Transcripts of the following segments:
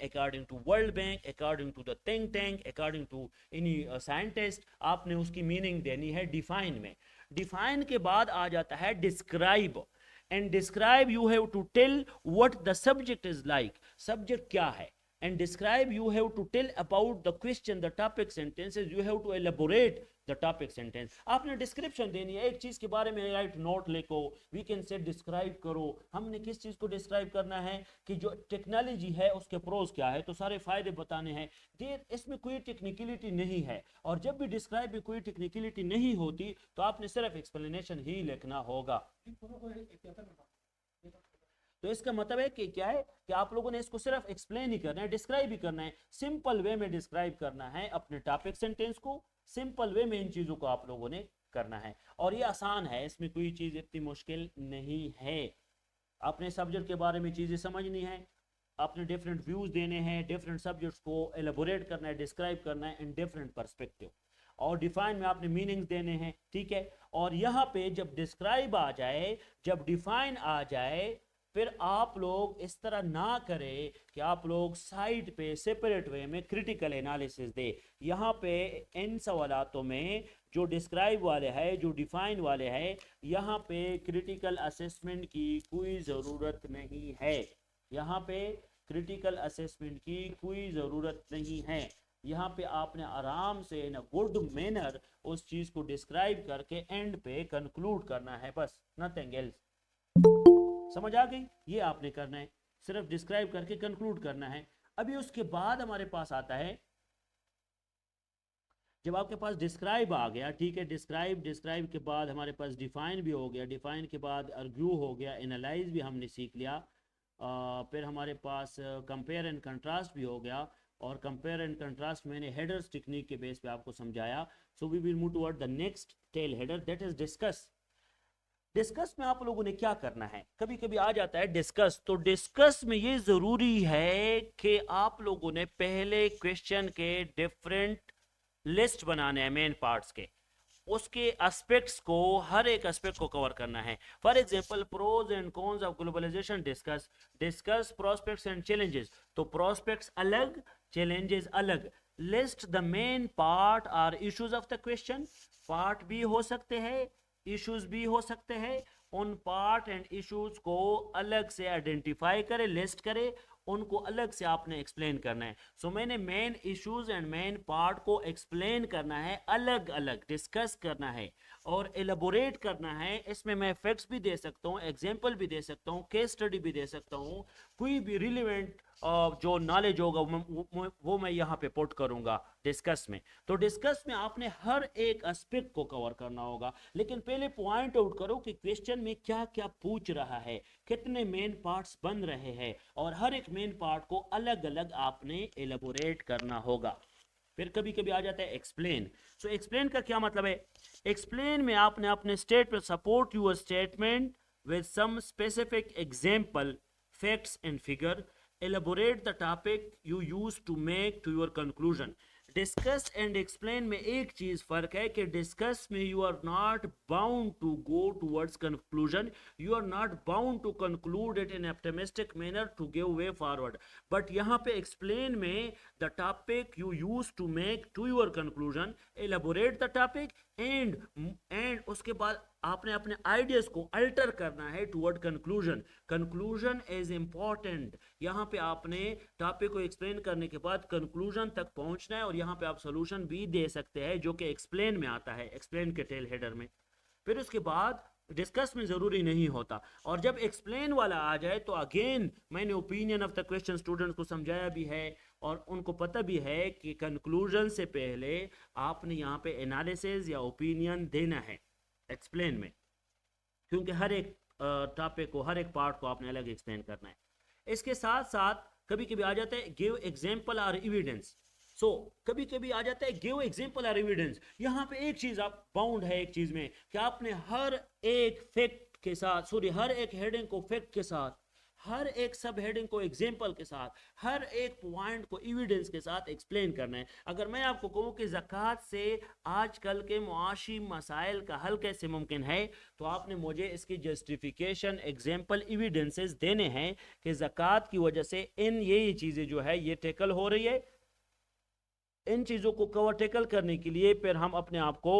According to world bank, according to the think tank, according to any scientist, आपने उसकी meaning देनी है define में। डिफाइन के बाद आ जाता है describe, and describe you have to tell what the subject is like, subject क्या है, and describe you have to tell about the question, the topic, sentences, you have to elaborate the topic sentence। आपने description देनी है एक चीज के बारे में, राइट नोट लिखो, वी कैन से डिस्क्राइब करो। हमने किस चीज को डिस्क्राइब करना है कि जो टेक्नोलॉजी है उसके प्रोज क्या है, तो सारे फायदे बताने हैं। देर इसमें कोई टेक्निकलिटी नहीं है, और जब भी डिस्क्राइब में कोई टेक्निकलिटी नहीं होती तो आपने सिर्फ एक्सप्लेनेशन ही लिखना होगा। तो इसका मतलब है कि क्या है कि आप लोगों ने इसको सिर्फ एक्सप्लेन ही करना है, डिस्क्राइब ही करना है, सिंपल वे में डिस्क्राइब करना है अपने टॉपिक सेंटेंस को, सिंपल वे में इन चीजों को आप लोगों ने करना है। और ये आसान है, इसमें कोई चीज इतनी मुश्किल नहीं है। अपने सब्जेक्ट के बारे में चीजें समझनी है, अपने डिफरेंट व्यूज देने हैं, डिफरेंट सब्जेक्ट्स को एलेबोरेट करना है, डिस्क्राइब करना है इन डिफरेंट पर्सपेक्टिव, और डिफाइन में आपने मीनिंग्स देने हैं, ठीक है। और यहाँ पे जब डिस्क्राइब आ जाए, जब डिफाइन आ जाए, फिर आप लोग इस तरह ना करें कि आप लोग साइड पे सेपरेट वे में क्रिटिकल एनालिसिस दे। यहाँ पे इन सवालों में जो डिस्क्राइब वाले हैं, जो डिफाइन वाले हैं, यहाँ पे क्रिटिकल असेसमेंट की कोई ज़रूरत नहीं है। यहाँ पे क्रिटिकल असेसमेंट की कोई ज़रूरत नहीं है। यहाँ पे आपने आराम से इन गुड मैनर उस चीज़ को डिस्क्राइब करके एंड पे कंक्लूड करना है, बस नथिंग एल्स। समझ आ गई? ये आपने करना है, सिर्फ डिस्क्राइब करके कंक्लूड करना है। अभी उसके बाद हमारे पास आता है, जब आपके पास डिस्क्राइब आ गया, ठीक है, डिस्क्राइब के बाद हमारे पास डिफाइन भी हो गया, डिफाइन के बाद आर्ग्यू हो गया, एनालाइज भी हमने सीख लिया, फिर हमारे पास कंपेयर एंड कंट्रास्ट भी हो गया, और कंपेयर एंड कंट्रास्ट मैंने हेडर्स टेक्निक के बेस पे आपको समझाया। So we will move toward the next tell header, that is discuss. Discuss में आप लोगों ने क्या करना है, कभी कभी आ जाता है डिस्कस, तो डिस्कस में ये जरूरी है कि आप लोगों ने पहले क्वेश्चन के डिफरेंट लिस्ट बनाने हैं मेन पार्ट्स के, उसके एस्पेक्ट्स को, हर एक एस्पेक्ट को कवर करना है। For example pros and cons of globalisation discuss prospects and challenges, तो प्रोस्पेक्ट्स अलग, चैलेंजेस अलग। लिस्ट द मेन पार्ट और issues of the question, part भी हो सकते हैं, इश्यूज भी हो सकते हैं, उन पार्ट एंड इश्यूज को अलग से आइडेंटिफाई करें, लिस्ट करें, उनको अलग से आपने एक्सप्लेन करना है। सो मैंने main issues and main part को एक्सप्लेन करना है, अलग अलग डिस्कस करना है और एलाबोरेट करना है। इसमें मैं फैक्ट्स भी दे सकता हूँ, एग्जाम्पल भी दे सकता हूँ, केस स्टडी भी दे सकता हूँ, कोई भी रिलेवेंट जो नॉलेज होगा वो मैं यहाँ पे पुट करूँगा डिस्कस में। तो डिस्कस में आपने हर एक एस्पेक्ट को कवर करना होगा, लेकिन पहले पॉइंट आउट करो कि क्वेश्चन में क्या क्या पूछ रहा है, कितने मेन पार्ट्स बन रहे हैं, और हर एक मेन पार्ट को अलग अलग आपने एलाबोरेट करना होगा। फिर कभी कभी आ जाता है एक्सप्लेन। सो एक्सप्लेन का क्या मतलब है? एक्सप्लेन में आपने अपने statement, support your statement with some specific example, facts and figure, elaborate the topic you use to make to your conclusion। Discuss and explain में एक चीज फर्क है कि डिस्कस में you are not bound to go towards conclusion, you are not bound to conclude it in optimistic manner to give way forward. But यहाँ पे explain में the topic you use to make to your conclusion, elaborate the topic and उसके बाद आपने अपने ideas को alter करना है toward conclusion. Conclusion is important. यहाँ पे आपने टॉपिक को एक्सप्लेन करने के बाद कंक्लूजन तक पहुंचना है, और यहाँ पे आप सोल्यूशन भी दे सकते हैं जो कि एक्सप्लेन में आता है, एक्सप्लेन के टेल हेडर में। फिर उसके बाद डिस्कस में जरूरी नहीं होता, और जब एक्सप्लेन वाला आ जाए तो अगेन मैंने opinion of the question students को समझाया भी है, और उनको पता भी है कि कंक्लूजन से पहले आपने यहाँ पे एनालिसिस या ओपिनियन देना है एक्सप्लेन में, क्योंकि हर एक टॉपिक को, हर एक पार्ट को आपने अलग एक्सप्लेन करना है। इसके साथ साथ कभी कभी आ जाता है गिव एग्जांपल और एविडेंस। सो कभी कभी आ जाता है गिव एग्जांपल और एविडेंस। यहाँ पे एक चीज आप बाउंड है एक चीज में कि आपने हर एक फैक्ट के साथ, सॉरी हर एक हेडिंग को फैक्ट के साथ, हर एक सब हेडिंग को एग्जाम्पल के साथ, हर एक पॉइंट को एविडेंस के साथ एक्सप्लेन करना है। अगर मैं आपको कहूँ कि ज़कात से आजकल के मुआशी मसाइल का हल कैसे मुमकिन है, तो आपने मुझे इसकी जस्टिफिकेशन, एग्जाम्पल, एविडेंसेस देने हैं कि ज़कात की वजह से इन ये चीज़ें जो है ये टैकल हो रही है। इन चीज़ों को कवर टैकल करने के लिए फिर हम अपने आप को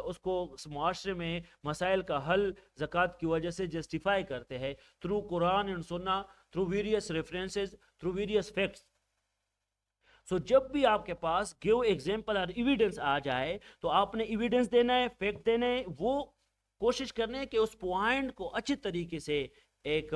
उसको माशरे में मसाइल का हल ज़कात की वजह से जस्टिफाई करते हैं through Quran and Sunnah, through various references, through various facts. So जब भी आपके पास गिव एग्जाम्पल और एविडेंस आ जाए तो आपने एविडेंस देना है, फैक्ट देना है, वो कोशिश करने है कि उस पॉइंट को अच्छी तरीके से एक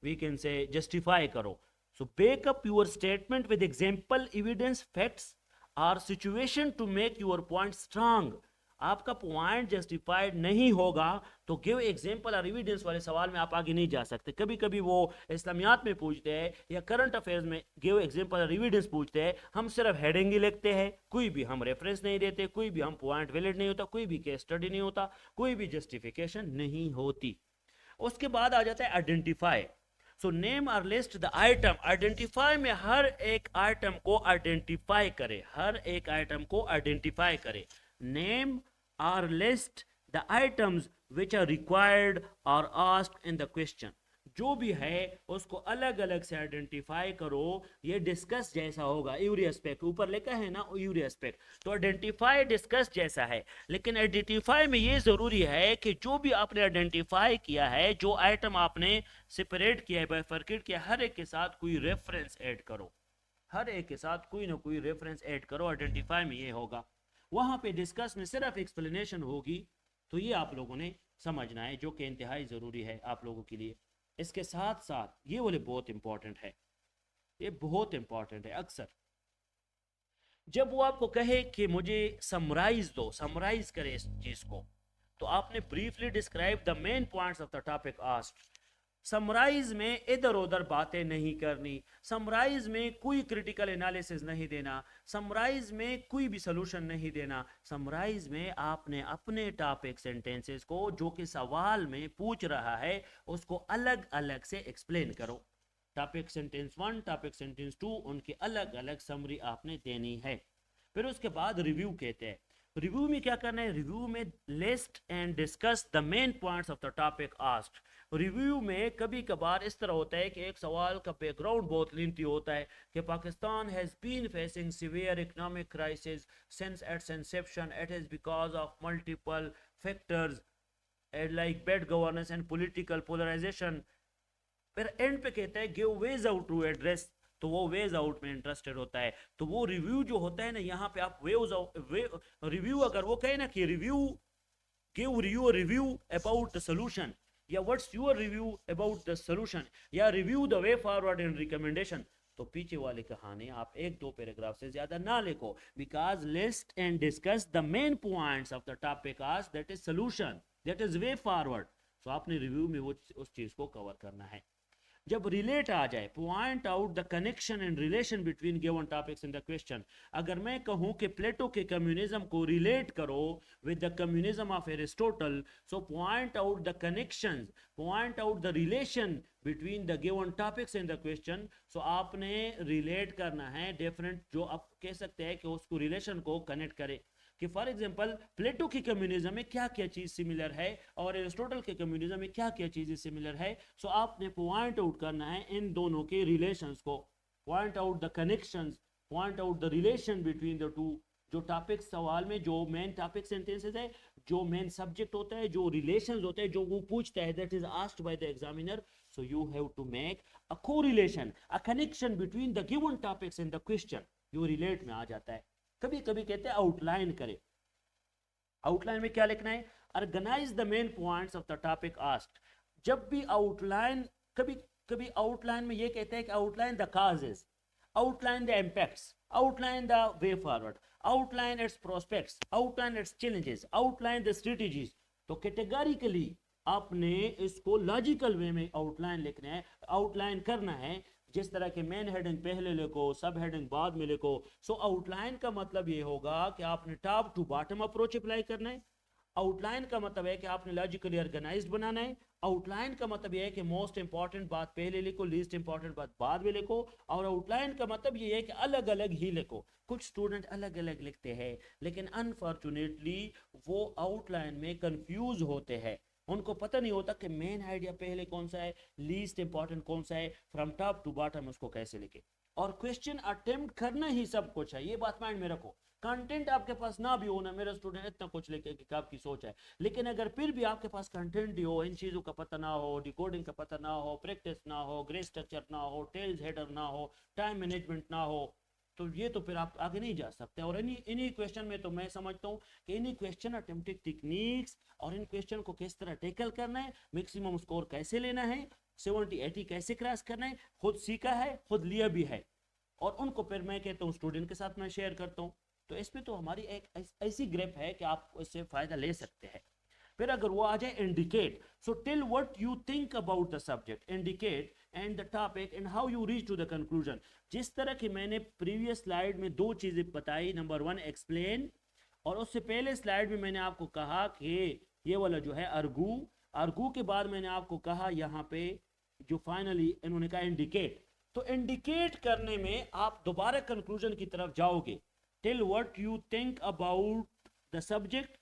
वी कैन से जस्टिफाई करो। So back up your statement with example, evidence, facts or situation to make your point strong. आपका पॉइंट जस्टिफाइड नहीं होगा तो गिव एग्जाम्पल और एविडेंस वाले सवाल में आप आगे नहीं जा सकते। कभी कभी वो इस्लामियात में पूछते हैं या करंट अफेयर्स में गिव एग्जाम्पल और एविडेंस पूछते हैं, हम सिर्फ हेडिंग ही लिखते हैं, कोई भी हम रेफरेंस नहीं देते, कोई भी हम पॉइंट वैलिड नहीं होता, कोई भी केस स्टडी नहीं होता, कोई भी जस्टिफिकेशन नहीं होती। उसके बाद आ जाता है आइडेंटिफाई। सो नेम और लिस्ट द आइटम। आइडेंटिफाई में हर एक आइटम को आइडेंटिफाई करे, हर एक आइटम को आइडेंटिफाई करे। नेम और list the items which are required और आस्क्ड इन द क्वेश्चन। जो भी है उसको अलग अलग से आइडेंटिफाई करो। ये डिस्कस जैसा होगा, यूरी एस्पेक्ट ऊपर लिखा है ना, यूरी एस्पेक्ट, तो आइडेंटिफाई डिस्कस जैसा है, लेकिन आइडेंटिफाई में ये जरूरी है कि जो भी आपने आइडेंटिफाई किया है, जो आइटम आपने सेपरेट किया है, बाइफरकेट किया, हर एक के साथ कोई रेफरेंस ऐड करो, हर एक के साथ कोई ना कोई रेफरेंस ऐड करो। आइडेंटिफाई में ये होगा। वहां पे डिस्कस में सिर्फ एक्सप्लेनेशन होगी। तो ये आप लोगों ने समझना है, जो कि इंतहाई जरूरी है आप लोगों के लिए। इसके साथ साथ ये वाले बहुत इंपॉर्टेंट है, ये बहुत इंपॉर्टेंट है। अक्सर जब वो आपको कहे कि मुझे समराइज दो, समराइज करे इस चीज को, तो आपने briefly describe the main points of the topic asked. Summarise में इधर उधर बातें नहीं करनी, समराइज में कोई क्रिटिकल एनालिसिस नहीं देना, समराइज में कोई भी सोल्यूशन नहीं देना। समराइज में आपने अपने टॉपिक सेंटेंसेस को जो कि सवाल में पूछ रहा है उसको अलग अलग से एक्सप्लेन करो। टॉपिक सेंटेंस 1, टॉपिक सेंटेंस 2, उनकी अलग अलग समरी आपने देनी है। फिर उसके बाद रिव्यू कहते हैं। रिव्यू में क्या करना है? रिव्यू में list and discuss the main points of the topic asked. Review में कभी कभार इस तरह होता है कि एक सवाल का बैकग्राउंड बहुत लेंथी होता है कि Pakistan has been facing severe economic crisis since its inception. It is because of multiple factors like bad governance and political polarisation. फिर एंड पे कहता है give ways out to address, तो वो वेज आउट में इंटरेस्टेड होता है। तो वो रिव्यू जो होता है ना, यहाँ पे आप रिव्यू अगर वो कहे ना कि review give you review about the solution, या what's your review about the solution, या review the way forward and recommendation, तो पीछे वाली कहानी आप एक दो पैराग्राफ से ज्यादा ना लिखो। Because list and discuss the main points of the topic asked, that is solution, that is way forward. तो आपने रिव्यू में वो उस चीज को कवर करना है। जब रिलेट आ जाए, point out the connection and relation between given topics in the question. अगर मैं कहूं कि प्लेटो के कम्युनिज्म को रिलेट करो with the communism of Aristotle, so point out the connections, point out the relation between the given topics in the question. So आपने relate करना है डिफरेंट, जो आप कह सकते हैं कि उसको रिलेशन को कनेक्ट करे। कि फॉर एग्जांपल प्लेटो की कम्युनिज्म में क्या क्या चीज सिमिलर है और एरिस्टोटल के कम्युनिज्म में क्या क्या चीजें सिमिलर है। सो आपने पॉइंट आउट करना है इन दोनों के रिलेशंस को, point out the connections, point out the relation between the two. जो टॉपिक सवाल में जो मेन टॉपिक सेंटेंसेस है, जो मेन सब्जेक्ट होता है, जो रिलेशंस होते हैं, जो वो पूछता है, that is asked by the examiner. So you have to make a correlation, a connection between the given topics in the question. यो रिलेट में आ जाता है। कभी कभी कहते हैं आउटलाइन करे। आउटलाइन में क्या लिखना है? Organise the main points of the topic asked. जब भी आउटलाइन, कभी कभी आउटलाइन में ये कहते हैं कि outline the causes, outline the impacts, outline the way forward, outline it's prospects, outline it's challenges, outline the strategies. तो कैटेगरिकली आपने इसको लॉजिकल वे में आउटलाइन लिखना है, आउटलाइन करना है। जिस तरह के मेन हेडिंग पहले लिखो, सब हेडिंग बाद में लिखो। सो आउटलाइन का मतलब ये होगा कि आपने top to bottom approach apply करना है। आउटलाइन का मतलब है कि आपने लॉजिकली ऑर्गेनाइज्ड बनाना है। आउटलाइन का मतलब यह है कि मोस्ट इंपॉर्टेंट बात पहले लिखो, लीस्ट इंपॉर्टेंट बात बाद में लिखो। और आउटलाइन का मतलब ये है कि अलग अलग ही लिखो। कुछ स्टूडेंट अलग अलग लिखते हैं, लेकिन अनफॉर्चुनेटली वो आउटलाइन में कंफ्यूज होते हैं। उनको पता नहीं होता कि मेन आइडिया पहले कौन सा है, लीस्ट इंपॉर्टेंट कौन सा है, फ्रॉम टॉप टू बॉटम उसको कैसे लिखे। और क्वेश्चन अटेम्प्ट करना ही सब कुछ है, ये बात माइंड में रखो। कंटेंट आपके पास ना भी हो ना, मेरा स्टूडेंट इतना कुछ लिखे कि आपकी सोच है, लेकिन अगर फिर भी आपके पास कंटेंट ही हो, इन चीज़ों का पता ना हो, डिकोडिंग का पता ना हो, प्रैक्टिस ना हो, ग्रे स्ट्रक्चर ना हो, टेल्स हेडर ना हो, टाइम मैनेजमेंट ना हो, तो ये तो फिर आप आगे नहीं जा सकते। और इन्हीं क्वेश्चन में तो मैं समझता हूँ कि इन्हीं क्वेश्चन अटेम्प्टिंग टेक्निक्स और इन क्वेश्चन को किस तरह टेकल करना है, मैक्सिमम स्कोर कैसे लेना है, 70-80 कैसे क्रॉस करना है, खुद सीखा है, खुद लिया भी है, और उनको फिर मैं कहता हूँ स्टूडेंट के साथ मैं शेयर करता हूँ। तो इसमें तो हमारी एक ऐसी ग्रेप है कि आप इससे फायदा ले सकते हैं। फिर अगर वो आ जाए indicate, so tell what you think about the subject, indicate and the topic and how you reach to the conclusion. जिस तरह की मैंने प्रीवियस स्लाइड में दो चीजें बताई, नंबर 1 एक्सप्लेन, और उससे पहले स्लाइड में मैंने आपको कहा कि ये वाला जो है अर्गू, अर्गू के बाद मैंने आपको कहा यहाँ पे जो फाइनली इन्होंने कहा इंडिकेट। तो इंडिकेट करने में आप दोबारा कंक्लूजन की तरफ जाओगे। Tell what you think about the subject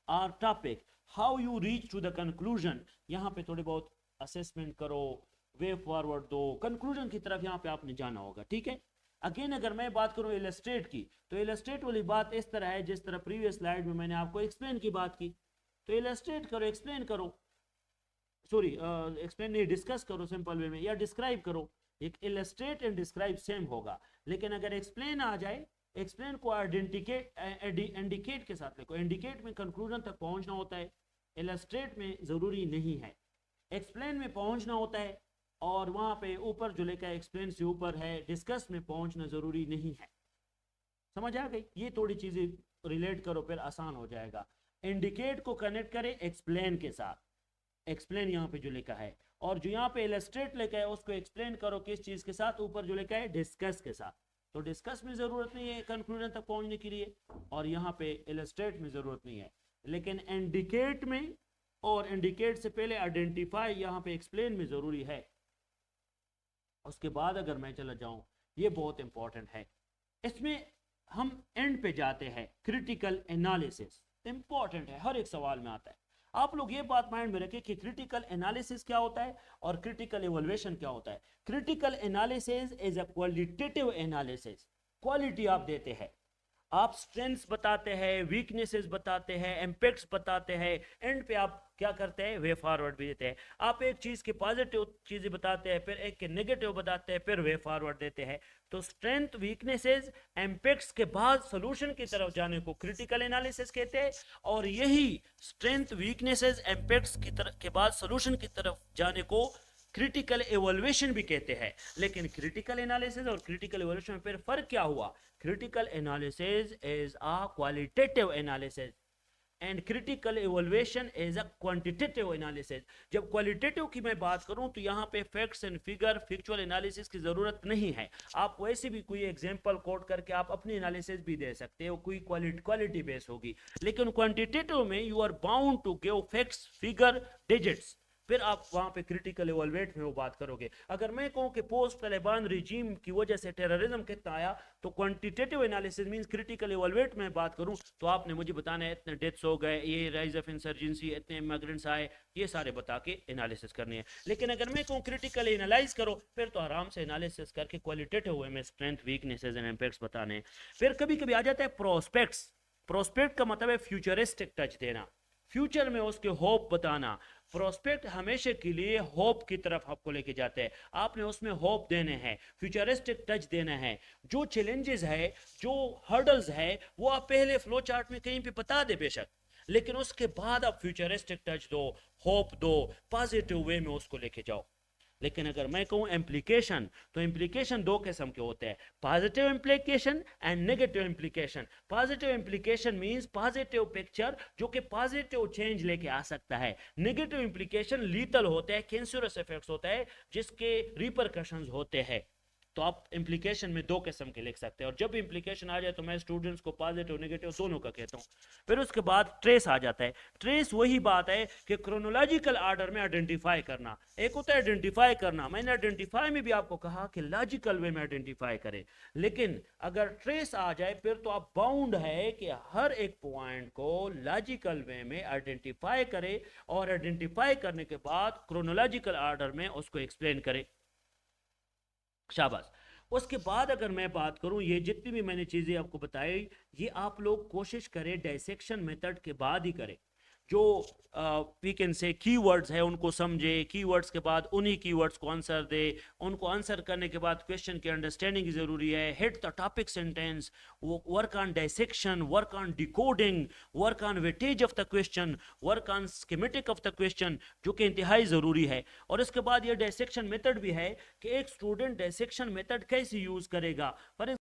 और topic, how you reach to the conclusion. यहाँ पे थोड़े बहुत असेसमेंट करो, वे फॉरवर्ड दो, कंक्लूजन की तरफ यहाँ पे आपने जाना होगा, ठीक है। अगेन अगर मैं बात करूँ इलस्ट्रेट की, तो इलस्ट्रेट वाली बात इस तरह है जिस तरह प्रीवियस स्लाइड में मैंने आपको एक्सप्लेन की बात की। तो इलस्ट्रेट करो, एक्सप्लेन करो, सॉरी एक्सप्लेन नहीं, डिस्कस करो सिंपल वे में, या डिस्क्राइब करो। एक इलस्ट्रेट एंड डिस्क्राइब सेम होगा, लेकिन अगर एक्सप्लेन आ जाए, एक्सप्लेन को इंडिकेट के साथ लिखो। इंडिकेट में कंक्लूजन तक पहुंचना होता है, इलस्ट्रेट में जरूरी नहीं है, एक्सप्लेन में पहुंचना होता है, और वहां पे ऊपर जो लिखा है एक्सप्लेन से ऊपर है, डिस्कस में पहुंचना जरूरी नहीं है। समझ आ गई? ये थोड़ी चीजें रिलेट करो, फिर आसान हो जाएगा। इंडिकेट को कनेक्ट करें एक्सप्लेन के साथ, एक्सप्लेन यहाँ पे जो लिखा है, और जो यहाँ पे इलस्ट्रेट लिखा है उसको एक्सप्लेन करो किस चीज के साथ, ऊपर जो लिखा है डिस्कस के साथ। तो डिस्कस में जरूरत नहीं है कंक्लूजन तक पहुंचने के लिए, और यहाँ पे इलस्ट्रेट में जरूरत नहीं है, लेकिन इंडिकेट में और इंडिकेट से पहले आइडेंटिफाई यहाँ पे एक्सप्लेन में जरूरी है। उसके बाद अगर मैं चला जाऊं, ये बहुत इंपॉर्टेंट है, इसमें हम एंड पे जाते हैं, क्रिटिकल एनालिसिस इंपॉर्टेंट है, हर एक सवाल में आता है। आप लोग ये बात माइंड में रखें कि क्रिटिकल एनालिसिस क्या होता है और क्रिटिकल इवैल्यूएशन क्या होता है। Critical analysis is a qualitative analysis, quality आप देते हैं, आप स्ट्रेंथ्स बताते हैं, वीकनेसेस बताते हैं, इम्पैक्ट्स बताते हैं, एंड पे आप क्या करते हैं, वे फॉरवर्ड भी देते हैं। आप एक चीज के पॉजिटिव चीजें बताते हैं, फिर एक के नेगेटिव बताते हैं, फिर वे फॉरवर्ड देते हैं। तो स्ट्रेंथ, वीकनेसेस, इम्पैक्ट्स के बाद सोल्यूशन की तरफ जाने को क्रिटिकल एनालिसिस कहते हैं, और यही स्ट्रेंथ, वीकनेसेस, इम्पैक्ट्स की तरफ के बाद सोल्यूशन की तरफ जाने को क्रिटिकल इवैल्यूएशन भी कहते हैं। लेकिन क्रिटिकल एनालिसिस और क्रिटिकल इवैल्यूएशन में फिर फर्क क्या हुआ? Critical analysis is a qualitative analysis and critical evaluation is a quantitative analysis. जब क्वालिटेटिव की मैं बात करूं तो यहाँ पे facts and figure, factual analysis की जरूरत नहीं है। आप वैसे भी कोई एग्जांपल कोट करके आप अपनी एनालिसिस भी दे सकते हो, कोई क्वालिटी बेस होगी। लेकिन क्वांटिटेटिव में you are bound to give facts, figure, digits, फिर आप वहां पे क्रिटिकल इवैल्यूएट में वो बात करोगे। अगर मैं कहूं कि पोस्ट तालिबान रिजीम की वजह से टेररिज्म कितना आया, तो quantitative analysis means critical evaluate में बात करूं तो आपने मुझे बताना है इतने डेथ्स हो गए, ये राइज ऑफ इंसर्जेंसी, इतने इमिग्रेंट्स आए, ये सारे बता के एनालिसिस करनी है। लेकिन अगर मैं कहूं क्रिटिकल एनालाइज करो, फिर तो आराम से एनालिसिस करके क्वालिटेटिव वे में स्ट्रेंथ, वीकनेसेस एंड इम्पैक्ट्स बताने। फिर कभी कभी आ जाता है प्रोस्पेक्ट्स। प्रोस्पेक्ट का मतलब है फ्यूचरिस्टिक टच देना, फ्यूचर में उसके होप बताना। प्रोस्पेक्ट हमेशा के लिए होप की तरफ आपको लेके जाते हैं, आपने उसमें होप देने हैं, फ्यूचरिस्टिक टच देना है। जो चैलेंजेस है, जो हर्डल्स है, वो आप पहले फ्लो चार्ट में कहीं पे बता दे बेशक, लेकिन उसके बाद आप फ्यूचरिस्टिक टच दो, होप दो, पॉजिटिव वे में उसको लेके जाओ। लेकिन अगर मैं कहूं इम्प्लीकेशन, तो इम्प्लीकेशन दो किस्म के होते हैं, positive implication and negative implication. Positive implication means positive picture जो कि पॉजिटिव चेंज लेके आ सकता है। नेगेटिव इम्प्लीकेशन लीथल होता है, कैंसरस इफेक्ट्स होता है, जिसके रिपरकशंस होते हैं। तो आप इम्प्लीकेशन में दो किस्म के लिख सकते हैं, और जब इम्प्लीकेशन आ जाए तो मैं स्टूडेंट्स को पॉजिटिव नेगेटिव दोनों का कहता हूँ। फिर उसके बाद ट्रेस आ जाता है। ट्रेस वही बात है कि क्रोनोलॉजिकल आर्डर में आइडेंटिफाई करना, एक होता है आइडेंटिफाई करना, मैंने आइडेंटिफाई में भी आपको कहा कि लॉजिकल वे में आइडेंटिफाई करें, लेकिन अगर ट्रेस आ जाए फिर तो आप बाउंड है कि हर एक पॉइंट को लॉजिकल वे में आइडेंटिफाई करें, और आइडेंटिफाई करने के बाद क्रोनोलॉजिकल आर्डर में उसको एक्सप्लेन करें। शाबाश। उसके बाद अगर मैं बात करूं, ये जितनी भी मैंने चीजें आपको बताई, ये आप लोग कोशिश करें डायसेक्शन मेथड के बाद ही करें। जो वी कैन से कीवर्ड्स है उनको समझे, कीवर्ड्स के बाद उन्हीं कीवर्ड्स को आंसर दे, उनको आंसर करने के बाद क्वेश्चन की अंडरस्टैंडिंग जरूरी है, hit the topic sentence, work on dissection, work on decoding, work on weightage of the question, work on schematic of the question, जो कि इंतहाई ज़रूरी है। और इसके बाद ये डायसेक्शन मेथड भी है कि एक स्टूडेंट डायसेक्शन मेथड कैसे यूज़ करेगा। फॉर